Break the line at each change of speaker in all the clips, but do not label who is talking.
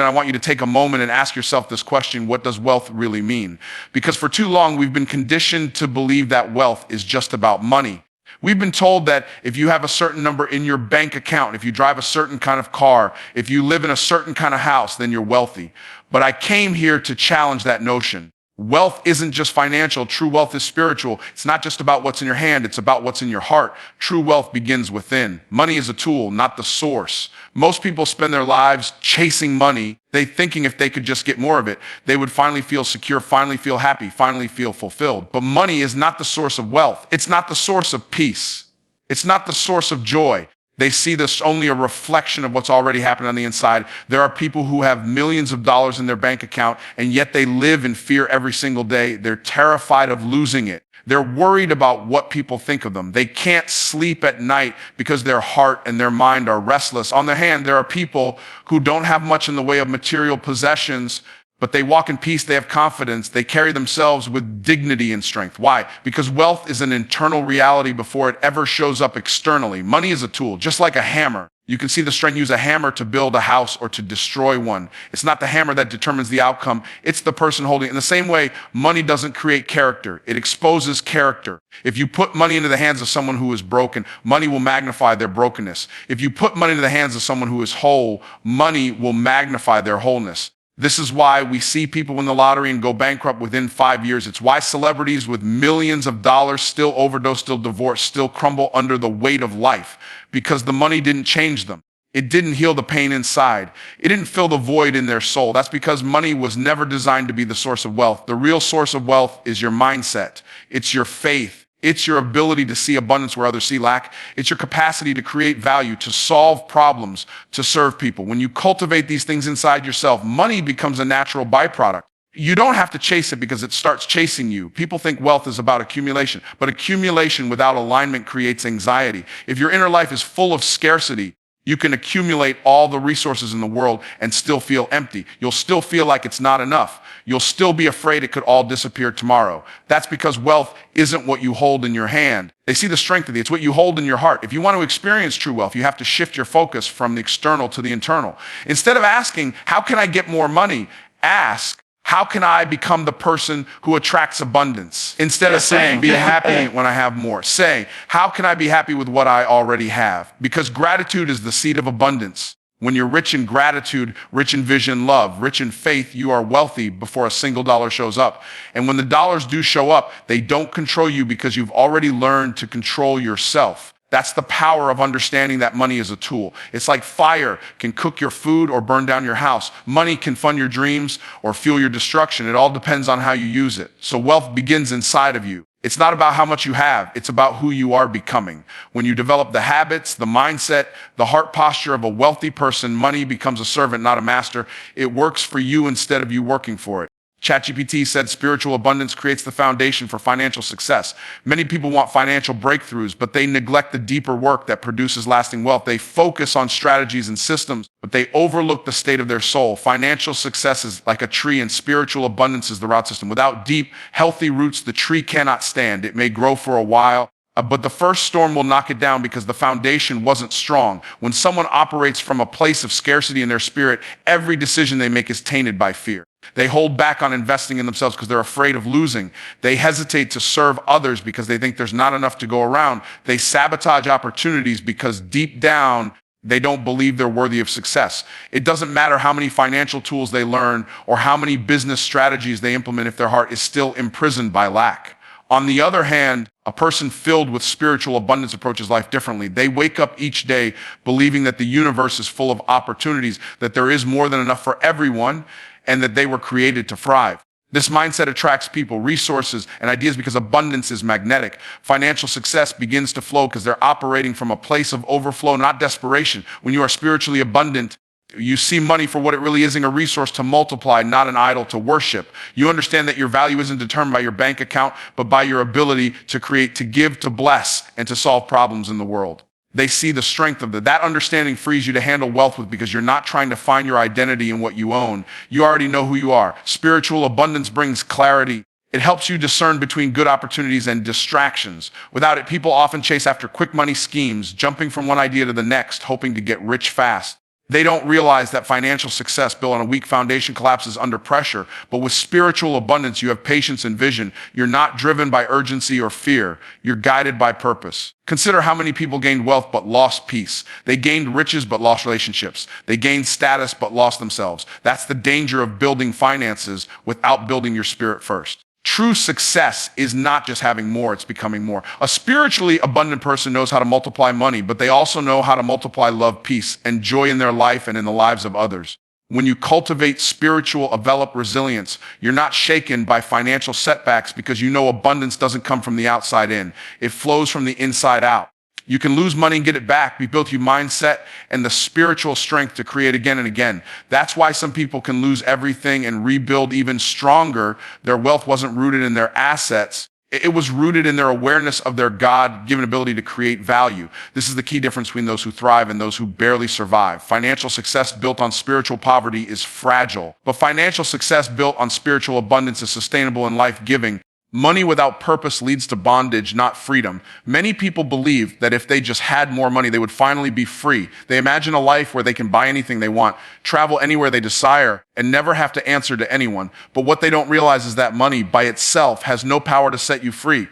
And I want you to take a moment and ask yourself this question: what does wealth really mean? Because for too long, we've been conditioned to believe that wealth is just about money. We've been told that if you have a certain number in your bank account, if you drive a certain kind of car, if you live in a certain kind of house, then you're wealthy. But I came here to challenge that notion. Wealth isn't just financial. True wealth is spiritual. It's not just about what's in your hand. It's about what's in your heart. True wealth begins within. Money is a tool, not the source. Most people spend their lives chasing money. They thinking if they could just get more of it, they would finally feel secure, finally feel happy, finally feel fulfilled. But money is not the source of wealth. It's not the source of peace. It's not the source of joy. They see this only a reflection of what's already happened on the inside. There are people who have millions of dollars in their bank account, and yet they live in fear every single day. They're terrified of losing it. They're worried about what people think of them. They can't sleep at night because their heart and their mind are restless. On the other hand, there are people who don't have much in the way of material possessions, but they walk in peace, they have confidence, they carry themselves with dignity and strength. Why? Because wealth is an internal reality before it ever shows up externally. Money is a tool, just like a hammer. You can see the strength, use a hammer to build a house or to destroy one. It's not the hammer that determines the outcome, it's the person holding it. In the same way, money doesn't create character, it exposes character. If you put money into the hands of someone who is broken, money will magnify their brokenness. If you put money into the hands of someone who is whole, money will magnify their wholeness. This is why we see people win the lottery and go bankrupt within 5 years. It's why celebrities with millions of dollars still overdose, still divorce, still crumble under the weight of life, because the money didn't change them. It didn't heal the pain inside. It didn't fill the void in their soul. That's because money was never designed to be the source of wealth. The real source of wealth is your mindset. It's your faith. It's your ability to see abundance where others see lack. It's your capacity to create value, to solve problems, to serve people. When you cultivate these things inside yourself, money becomes a natural byproduct. You don't have to chase it because it starts chasing you. People think wealth is about accumulation, but accumulation without alignment creates anxiety. If your inner life is full of scarcity, you can accumulate all the resources in the world and still feel empty. You'll still feel like it's not enough. You'll still be afraid it could all disappear tomorrow. That's because wealth isn't what you hold in your hand. They see the strength of it. It's what you hold in your heart. If you want to experience true wealth, you have to shift your focus from the external to the internal. Instead of asking, how can I get more money? Ask, how can I become the person who attracts abundance? Instead of saying, be happy when I have more. Say, how can I be happy with what I already have? Because gratitude is the seed of abundance. When you're rich in gratitude, rich in vision, love, rich in faith, you are wealthy before a single dollar shows up. And when the dollars do show up, they don't control you because you've already learned to control yourself. That's the power of understanding that money is a tool. It's like fire can cook your food or burn down your house. Money can fund your dreams or fuel your destruction. It all depends on how you use it. So wealth begins inside of you. It's not about how much you have. It's about who you are becoming. When you develop the habits, the mindset, the heart posture of a wealthy person, money becomes a servant, not a master. It works for you instead of you working for it. ChatGPT said spiritual abundance creates the foundation for financial success. Many people want financial breakthroughs, but they neglect the deeper work that produces lasting wealth. They focus on strategies and systems, but they overlook the state of their soul. Financial success is like a tree, and spiritual abundance is the root system. Without deep, healthy roots, the tree cannot stand. It may grow for a while, but the first storm will knock it down because the foundation wasn't strong. When someone operates from a place of scarcity in their spirit, every decision they make is tainted by fear. They hold back on investing in themselves because they're afraid of losing. They hesitate to serve others because they think there's not enough to go around. They sabotage opportunities because deep down, they don't believe they're worthy of success. It doesn't matter how many financial tools they learn or how many business strategies they implement if their heart is still imprisoned by lack. On the other hand, a person filled with spiritual abundance approaches life differently. They wake up each day believing that the universe is full of opportunities, that there is more than enough for everyone, and that they were created to thrive. This mindset attracts people, resources, and ideas because abundance is magnetic. Financial success begins to flow because they're operating from a place of overflow, not desperation. When you are spiritually abundant, you see money for what it really is, a resource to multiply, not an idol to worship. You understand that your value isn't determined by your bank account, but by your ability to create, to give, to bless, and to solve problems in the world. They see the strength of that. That understanding frees you to handle wealth with, because you're not trying to find your identity in what you own. You already know who you are. Spiritual abundance brings clarity. It helps you discern between good opportunities and distractions. Without it, people often chase after quick money schemes, jumping from one idea to the next, hoping to get rich fast. They don't realize that financial success built on a weak foundation collapses under pressure. But with spiritual abundance, you have patience and vision. You're not driven by urgency or fear. You're guided by purpose. Consider how many people gained wealth but lost peace. They gained riches but lost relationships. They gained status but lost themselves. That's the danger of building finances without building your spirit first. True success is not just having more, it's becoming more. A spiritually abundant person knows how to multiply money, but they also know how to multiply love, peace, and joy in their life and in the lives of others. When you cultivate spiritual, develop resilience, you're not shaken by financial setbacks because you know abundance doesn't come from the outside in. It flows from the inside out. You can lose money and get it back. We built your mindset and the spiritual strength to create again and again. That's why some people can lose everything and rebuild even stronger. Their wealth wasn't rooted in their assets. It was rooted in their awareness of their God-given ability to create value. This is the key difference between those who thrive and those who barely survive. Financial success built on spiritual poverty is fragile, but financial success built on spiritual abundance is sustainable and life-giving. Money without purpose leads to bondage, not freedom. Many people believe that if they just had more money, they would finally be free. They imagine a life where they can buy anything they want, travel anywhere they desire, and never have to answer to anyone. But what they don't realize is that money by itself has no power to set you free.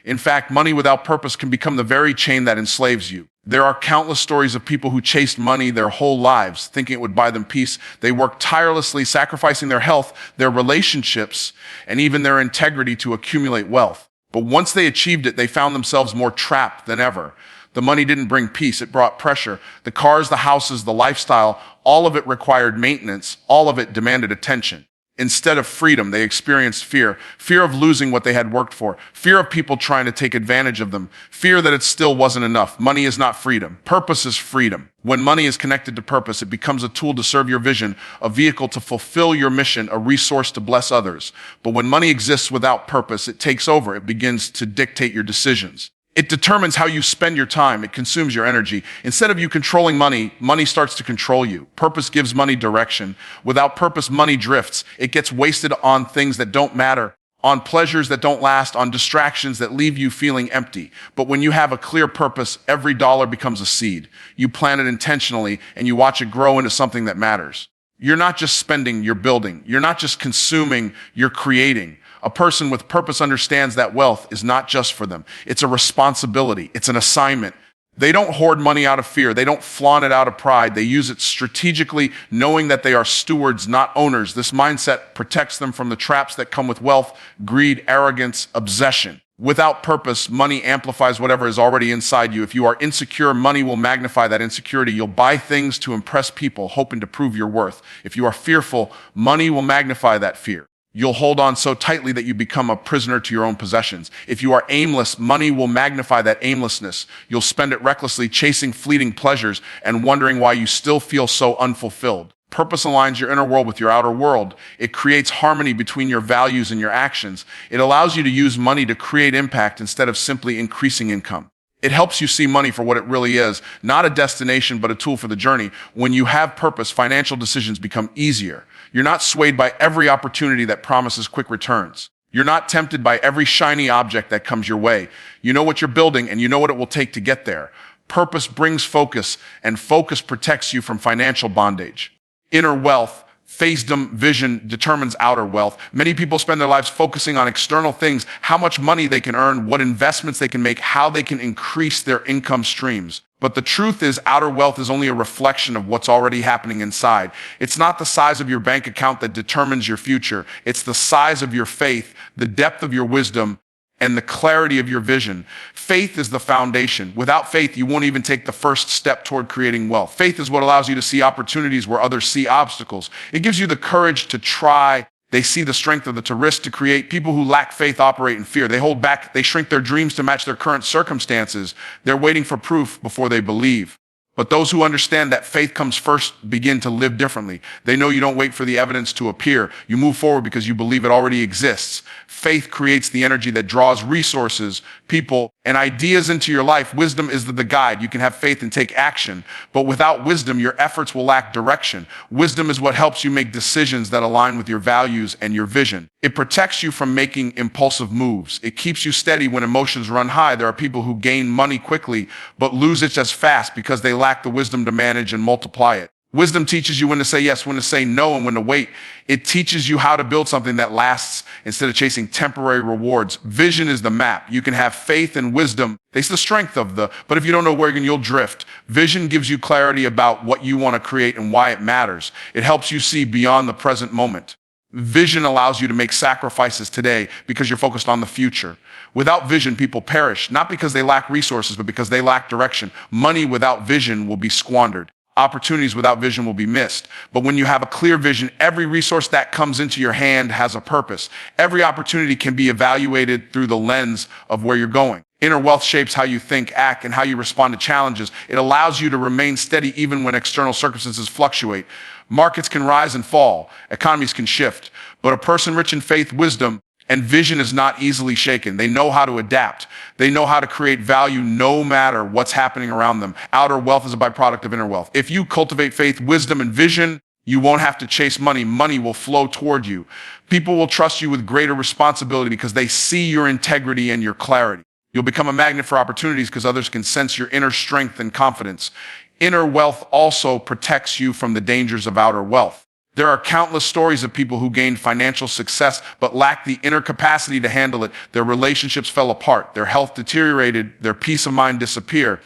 In fact, money without purpose can become the very chain that enslaves you. There are countless stories of people who chased money their whole lives, thinking it would buy them peace. They worked tirelessly, sacrificing their health, their relationships, and even their integrity to accumulate wealth. But once they achieved it, they found themselves more trapped than ever. The money didn't bring peace, it brought pressure. The cars, the houses, the lifestyle, all of it required maintenance, all of it demanded attention. Instead of freedom, they experienced fear. Fear of losing what they had worked for. Fear of people trying to take advantage of them. Fear that it still wasn't enough. Money is not freedom. Purpose is freedom. When money is connected to purpose, it becomes a tool to serve your vision, a vehicle to fulfill your mission, a resource to bless others. But when money exists without purpose, it takes over. It begins to dictate your decisions. It determines how you spend your time. It consumes your energy. Instead of you controlling money, money starts to control you. Purpose gives money direction. Without purpose, money drifts. It gets wasted on things that don't matter, on pleasures that don't last, on distractions that leave you feeling empty. But when you have a clear purpose, every dollar becomes a seed. You plant it intentionally and you watch it grow into something that matters. You're not just spending, you're building. You're not just consuming, you're creating. A person with purpose understands that wealth is not just for them. It's a responsibility. It's an assignment. They don't hoard money out of fear. They don't flaunt it out of pride. They use it strategically, knowing that they are stewards, not owners. This mindset protects them from the traps that come with wealth, greed, arrogance, obsession. Without purpose, money amplifies whatever is already inside you. If you are insecure, money will magnify that insecurity. You'll buy things to impress people, hoping to prove your worth. If you are fearful, money will magnify that fear. You'll hold on so tightly that you become a prisoner to your own possessions. If you are aimless, money will magnify that aimlessness. You'll spend it recklessly, chasing fleeting pleasures and wondering why you still feel so unfulfilled. Purpose aligns your inner world with your outer world. It creates harmony between your values and your actions. It allows you to use money to create impact instead of simply increasing income. It helps you see money for what it really is, not a destination, but a tool for the journey. When you have purpose, financial decisions become easier. You're not swayed by every opportunity that promises quick returns. You're not tempted by every shiny object that comes your way. You know what you're building and you know what it will take to get there. Purpose brings focus, and focus protects you from financial bondage. Inner wealth, facedom vision determines outer wealth. Many people spend their lives focusing on external things, how much money they can earn, what investments they can make, how they can increase their income streams. But the truth is, outer wealth is only a reflection of what's already happening inside. It's not the size of your bank account that determines your future. It's the size of your faith, the depth of your wisdom, and the clarity of your vision. Faith is the foundation. Without faith, you won't even take the first step toward creating wealth. Faith is what allows you to see opportunities where others see obstacles. It gives you the courage to try. They see the strength of to risk, to create. People who lack faith operate in fear. They hold back. They shrink their dreams to match their current circumstances. They're waiting for proof before they believe. But those who understand that faith comes first begin to live differently. They know you don't wait for the evidence to appear. You move forward because you believe it already exists. Faith creates the energy that draws resources, people, and ideas into your life. Wisdom is the guide. You can have faith and take action, but without wisdom, your efforts will lack direction. Wisdom is what helps you make decisions that align with your values and your vision. It protects you from making impulsive moves. It keeps you steady when emotions run high. There are people who gain money quickly, but lose it as fast because they lack the wisdom to manage and multiply it. Wisdom teaches you when to say yes, when to say no, and when to wait. It teaches you how to build something that lasts instead of chasing temporary rewards. Vision is the map. You can have faith and wisdom. It's the strength of but if you don't know where you'll drift. Vision gives you clarity about what you want to create and why it matters. It helps you see beyond the present moment. Vision allows you to make sacrifices today because you're focused on the future. Without vision, people perish, not because they lack resources, but because they lack direction. Money without vision will be squandered. Opportunities without vision will be missed. But when you have a clear vision, every resource that comes into your hand has a purpose. Every opportunity can be evaluated through the lens of where you're going. Inner wealth shapes how you think, act, and how you respond to challenges. It allows you to remain steady even when external circumstances fluctuate. Markets can rise and fall. Economies can shift. But a person rich in faith, wisdom, and vision is not easily shaken. They know how to adapt. They know how to create value no matter what's happening around them. Outer wealth is a byproduct of inner wealth. If you cultivate faith, wisdom, and vision, you won't have to chase money. Money will flow toward you. People will trust you with greater responsibility because they see your integrity and your clarity. You'll become a magnet for opportunities because others can sense your inner strength and confidence. Inner wealth also protects you from the dangers of outer wealth. There are countless stories of people who gained financial success but lacked the inner capacity to handle it. Their relationships fell apart, their health deteriorated, their peace of mind disappeared.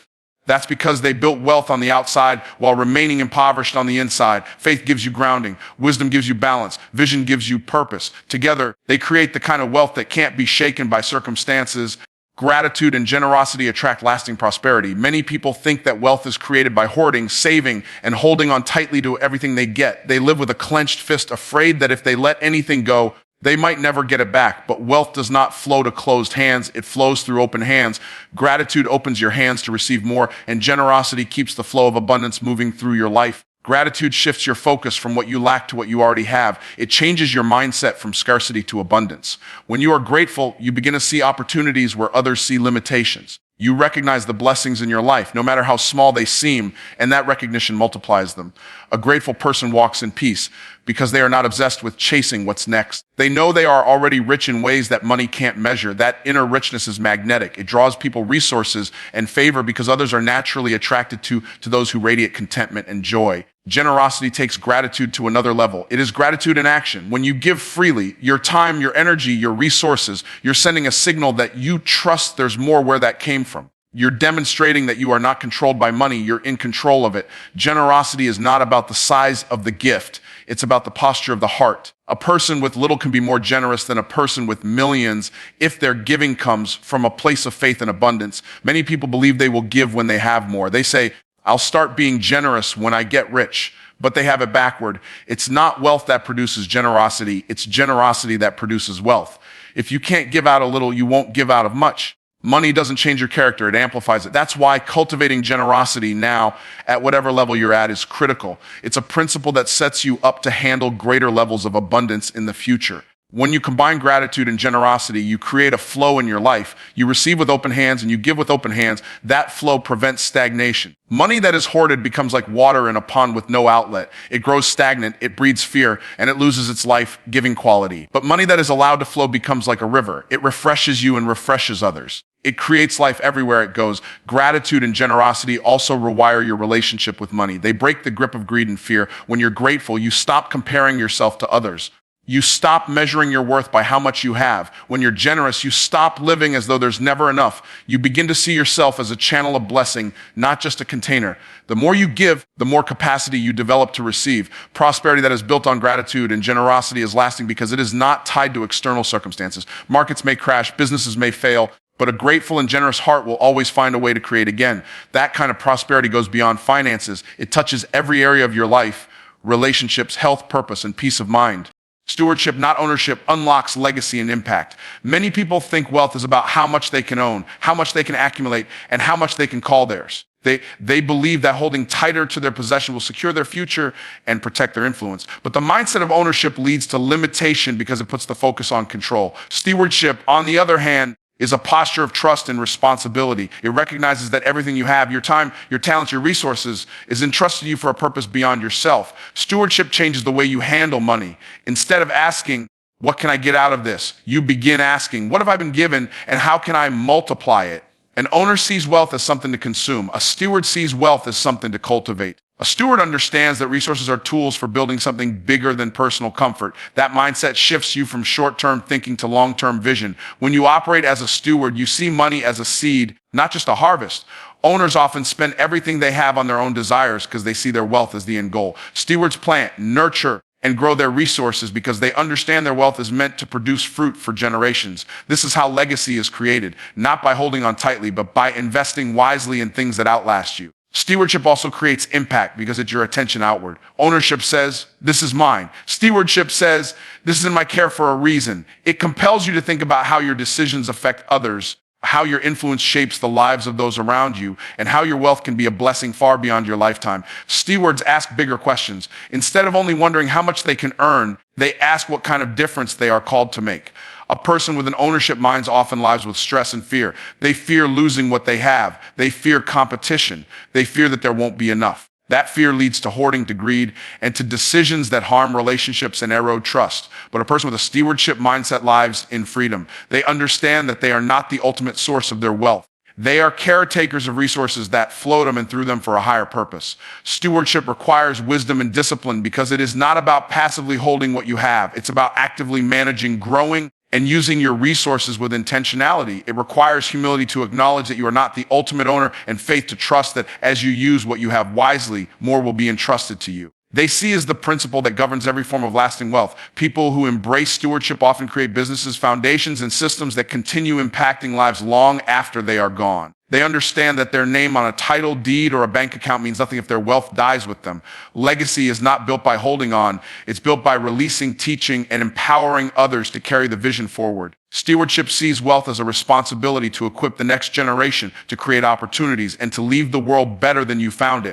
That's because they built wealth on the outside while remaining impoverished on the inside. Faith gives you grounding, wisdom gives you balance, vision gives you purpose. Together, they create the kind of wealth that can't be shaken by circumstances. Gratitude and generosity attract lasting prosperity. Many people think that wealth is created by hoarding, saving, and holding on tightly to everything they get. They live with a clenched fist, afraid that if they let anything go, they might never get it back. But wealth does not flow to closed hands. It flows through open hands. Gratitude opens your hands to receive more, and generosity keeps the flow of abundance moving through your life. Gratitude shifts your focus from what you lack to what you already have. It changes your mindset from scarcity to abundance. When you are grateful, you begin to see opportunities where others see limitations. You recognize the blessings in your life, no matter how small they seem, and that recognition multiplies them. A grateful person walks in peace because they are not obsessed with chasing what's next. They know they are already rich in ways that money can't measure. That inner richness is magnetic. It draws people resources and favor because others are naturally attracted to those who radiate contentment and joy. Generosity takes gratitude to another level. It is gratitude in action. When you give freely, your time, your energy, your resources, you're sending a signal that you trust there's more where that came from. You're demonstrating that you are not controlled by money, you're in control of it. Generosity is not about the size of the gift, it's about the posture of the heart. A person with little can be more generous than a person with millions if their giving comes from a place of faith and abundance. Many people believe they will give when they have more. They say, I'll start being generous when I get rich, but they have it backward. It's not wealth that produces generosity, it's generosity that produces wealth. If you can't give out a little, you won't give out of much. Money doesn't change your character, it amplifies it. That's why cultivating generosity now, at whatever level you're at, is critical. It's a principle that sets you up to handle greater levels of abundance in the future. When you combine gratitude and generosity, you create a flow in your life. You receive with open hands and you give with open hands. That flow prevents stagnation. Money that is hoarded becomes like water in a pond with no outlet. It grows stagnant, it breeds fear, and it loses its life-giving quality. But money that is allowed to flow becomes like a river. It refreshes you and refreshes others. It creates life everywhere it goes. Gratitude and generosity also rewire your relationship with money. They break the grip of greed and fear. When you're grateful, you stop comparing yourself to others. You stop measuring your worth by how much you have. When you're generous, you stop living as though there's never enough. You begin to see yourself as a channel of blessing, not just a container. The more you give, the more capacity you develop to receive. Prosperity that is built on gratitude and generosity is lasting because it is not tied to external circumstances. Markets may crash, businesses may fail, but a grateful and generous heart will always find a way to create again. That kind of prosperity goes beyond finances. It touches every area of your life: relationships, health, purpose, and peace of mind. Stewardship, not ownership, unlocks legacy and impact. Many people think wealth is about how much they can own, how much they can accumulate, and how much they can call theirs. They believe that holding tighter to their possession will secure their future and protect their influence. But the mindset of ownership leads to limitation because it puts the focus on control. Stewardship, on the other hand, is a posture of trust and responsibility. It recognizes that everything you have, your time, your talents, your resources, is entrusted to you for a purpose beyond yourself. Stewardship changes the way you handle money. Instead of asking, what can I get out of this? You begin asking, what have I been given and how can I multiply it? An owner sees wealth as something to consume. A steward sees wealth as something to cultivate. A steward understands that resources are tools for building something bigger than personal comfort. That mindset shifts you from short-term thinking to long-term vision. When you operate as a steward, you see money as a seed, not just a harvest. Owners often spend everything they have on their own desires because they see their wealth as the end goal. Stewards plant, nurture, and grow their resources because they understand their wealth is meant to produce fruit for generations. This is how legacy is created, not by holding on tightly, but by investing wisely in things that outlast you. Stewardship also creates impact because it's your attention outward. Ownership says, this is mine. Stewardship says, this is in my care for a reason. It compels you to think about how your decisions affect others, how your influence shapes the lives of those around you, and how your wealth can be a blessing far beyond your lifetime. Stewards ask bigger questions. Instead of only wondering how much they can earn, they ask what kind of difference they are called to make. A person with an ownership mind often lives with stress and fear. They fear losing what they have. They fear competition. They fear that there won't be enough. That fear leads to hoarding, to greed, and to decisions that harm relationships and erode trust. But a person with a stewardship mindset lives in freedom. They understand that they are not the ultimate source of their wealth. They are caretakers of resources that flow them and through them for a higher purpose. Stewardship requires wisdom and discipline because it is not about passively holding what you have. It's about actively managing, growing, and using your resources with intentionality. It requires humility to acknowledge that you are not the ultimate owner and faith to trust that as you use what you have wisely, more will be entrusted to you. They see as the principle that governs every form of lasting wealth. People who embrace stewardship often create businesses, foundations, and systems that continue impacting lives long after they are gone. They understand that their name on a title deed or a bank account means nothing if their wealth dies with them. Legacy is not built by holding on. It's built by releasing, teaching, and empowering others to carry the vision forward. Stewardship sees wealth as a responsibility to equip the next generation, to create opportunities, and to leave the world better than you found it.